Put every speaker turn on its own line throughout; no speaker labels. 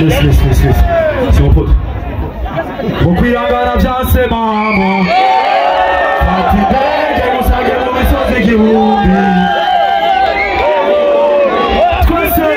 C'est mon pote. Mukwihangana byase mama ati ndege musage mu misozi igihumbi twese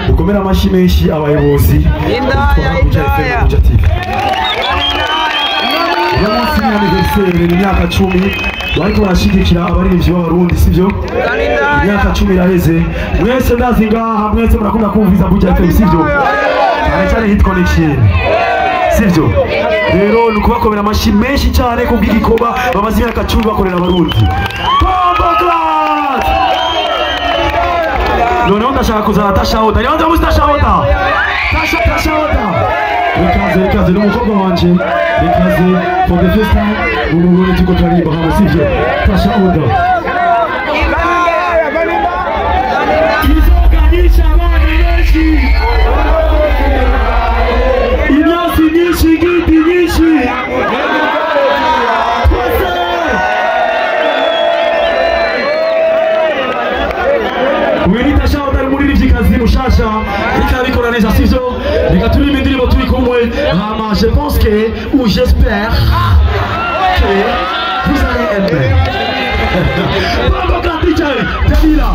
dukomera amashyi menshi abayobozi uyu munsi ni anniversaire, ni imyaka 10 bariko barashigikira abaririmbyi b'abarundi, sivyo? Imyaka 10 iraheze, mwese ndazi ngaha, mwese murakunda kumviza Buja FM, sivyo? Cyane hit connection, sivyo? Rero ni kubakomera amashyi menshi cyane kubw'igikorwa bamaze imyaka 10 bakorera abarundi. noneho ndashaka kuzana Tashawota. Nibanza muzi Tashawota. Tashawota. Rekaze n'umukobwa wanje. Rekaze for the first time uburundi tuko turirimba hamwe, sivyo? Tashawota. Izoganisha abantu benshi. Imyasi myinshi, igiti nyinshi. Tashawota umuririmvyikazi mushasha ikabikora neza, sivyo? Reka turirimbe indirimbo turi kumwe. Hama je pense que ou j'espère que vous allez aimer. Bravo DJ Jamila.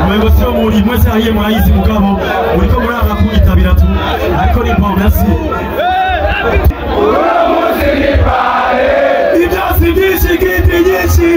Mwengo sio muri mwese ahiye murayizi mugabo uriko muranga kugitabira tu ariko ni Paul merci. Ibyasi byinshi kiti nyinshi